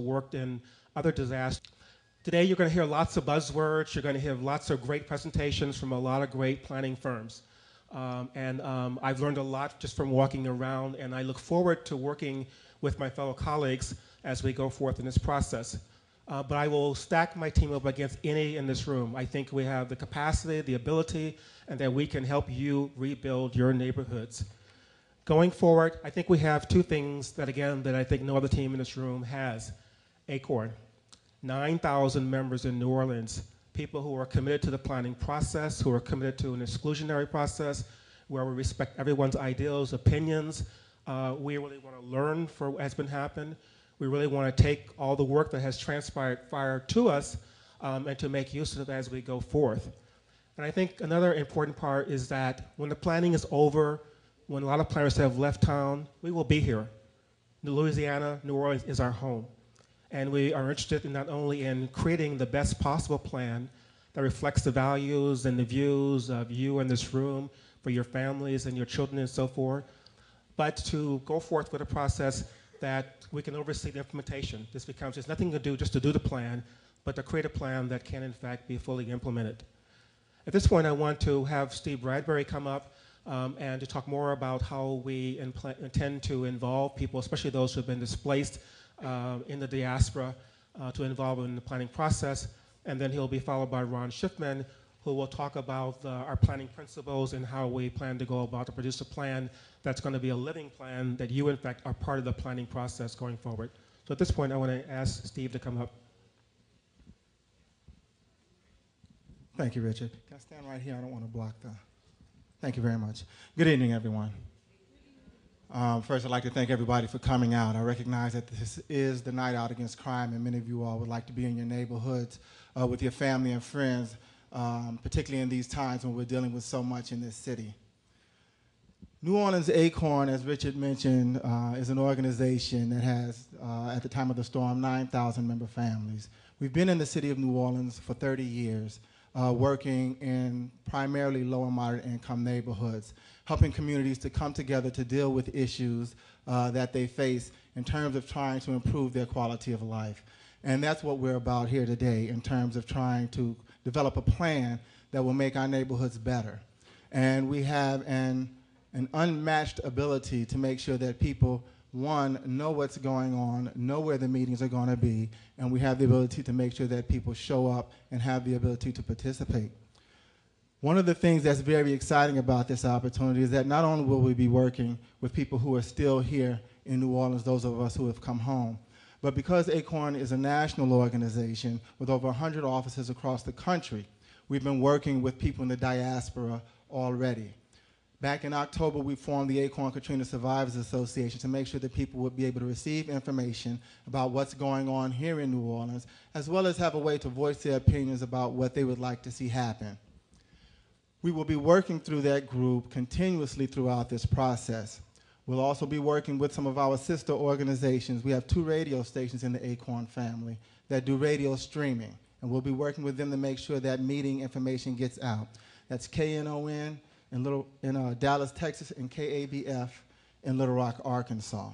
worked in other disasters. Today you're going to hear lots of buzzwords. You're going to hear lots of great presentations from a lot of great planning firms. I've learned a lot just from walking around, and I look forward to working with my fellow colleagues as we go forth in this process. But I will stack my team up against any in this room. I think we have the capacity, the ability, and that we can help you rebuild your neighborhoods. Going forward, I think we have two things that I think no other team in this room has. ACORN, 9,000 members in New Orleans, people who are committed to the planning process, who are committed to an exclusionary process, where we respect everyone's ideals, opinions. We really want to learn from what has been happened. We really want to take all the work that has transpired to us and to make use of it as we go forth. And I think another important part is that when the planning is over, when a lot of planners have left town, we will be here. Louisiana, New Orleans is our home. And we are interested in not only in creating the best possible plan that reflects the values and the views of you in this room, for your families and your children and so forth, but to go forth with a process that we can oversee the implementation. This becomes just nothing to do just to do the plan, but to create a plan that can in fact be fully implemented. At this point, I want to have Steve Bradbury come up and to talk more about how we intend to involve people, especially those who have been displaced in the diaspora, to involve in the planning process. And then he'll be followed by Ron Schiffman, who will talk about our planning principles and how we plan to go about to produce a plan that's going to be a living plan that you, in fact, are part of the planning process going forward. So at this point, I want to ask Steve to come up. Thank you, Richard. Can I stand right here? I don't want to block the... Thank you very much. Good evening, everyone. First, I'd like to thank everybody for coming out. I recognize that this is the Night Out Against Crime, and many of you all would like to be in your neighborhoods with your family and friends, particularly in these times when we're dealing with so much in this city. New Orleans ACORN, as Richard mentioned, is an organization that has, at the time of the storm, 9,000 member families. We've been in the city of New Orleans for 30 years, working in primarily low and moderate income neighborhoods, helping communities to come together to deal with issues that they face in terms of trying to improve their quality of life. And that's what we're about here today in terms of trying to develop a plan that will make our neighborhoods better. And we have an unmatched ability to make sure that people, one, know what's going on, know where the meetings are going to be, and we have the ability to make sure that people show up and have the ability to participate. One of the things that's very exciting about this opportunity is that not only will we be working with people who are still here in New Orleans, those of us who have come home, but because ACORN is a national organization with over 100 offices across the country, we've been working with people in the diaspora already. Back in October, we formed the ACORN Katrina Survivors Association to make sure that people would be able to receive information about what's going on here in New Orleans, as well as have a way to voice their opinions about what they would like to see happen. We will be working through that group continuously throughout this process. We'll also be working with some of our sister organizations. We have 2 radio stations in the ACORN family that do radio streaming, and we'll be working with them to make sure that meeting information gets out. That's KNON in Dallas, Texas, and KABF in Little Rock, Arkansas.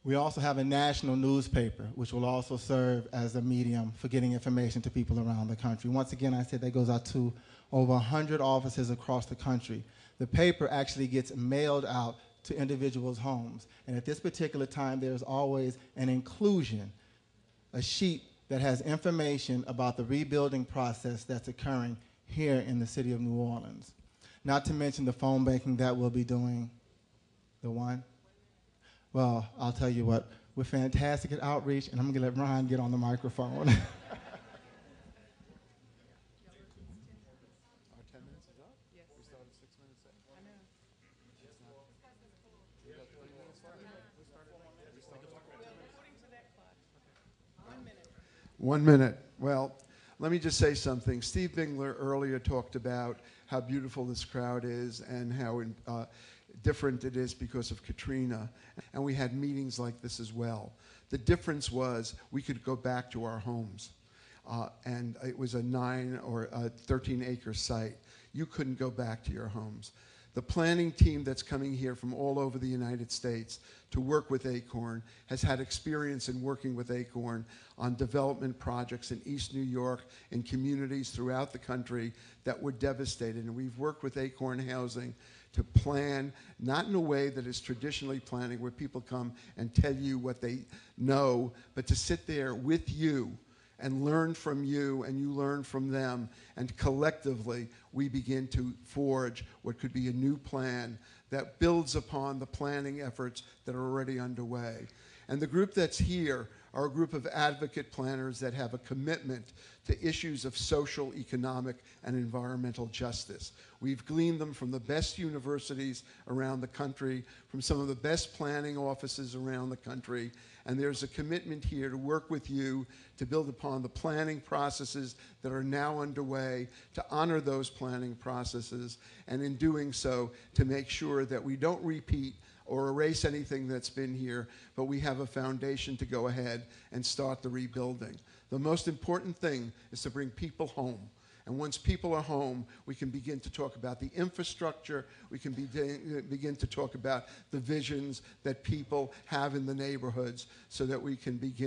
We also have a national newspaper, which will also serve as a medium for getting information to people around the country. Once again, I said that goes out to over 100 offices across the country. The paper actually gets mailed out to individuals' homes. And at this particular time, there's always an inclusion, a sheet that has information about the rebuilding process that's occurring here in the city of New Orleans. Not to mention the phone banking that we'll be doing. The one? Well, I'll tell you what, we're fantastic at outreach, and I'm gonna let Ron get on the microphone. Our 10 minutes is up? Yes. We started 6 minutes in. I know. We got 3 minutes left. We started 1 minute. 1 minute. Well, let me just say something. Steve Bingler earlier talked about how beautiful this crowd is and how different it is because of Katrina. And we had meetings like this as well. The difference was we could go back to our homes. And it was a 9 or a 13-acre site. You couldn't go back to your homes. The planning team that's coming here from all over the United States to work with ACORN has had experience in working with ACORN on development projects in East New York, in communities throughout the country that were devastated. And we've worked with ACORN Housing to plan, not in a way that is traditionally planning, where people come and tell you what they know, but to sit there with you and learn from you, and you learn from them, and collectively we begin to forge what could be a new plan that builds upon the planning efforts that are already underway. And the group that's here are a group of advocate planners that have a commitment to issues of social, economic, and environmental justice. We've gleaned them from the best universities around the country, from some of the best planning offices around the country, and there's a commitment here to work with you to build upon the planning processes that are now underway, to honor those planning processes, and in doing so, to make sure that we don't repeat or erase anything that's been here, but we have a foundation to go ahead and start the rebuilding. The most important thing is to bring people home. And once people are home, we can begin to talk about the infrastructure, we can begin to talk about the visions that people have in the neighborhoods so that we can begin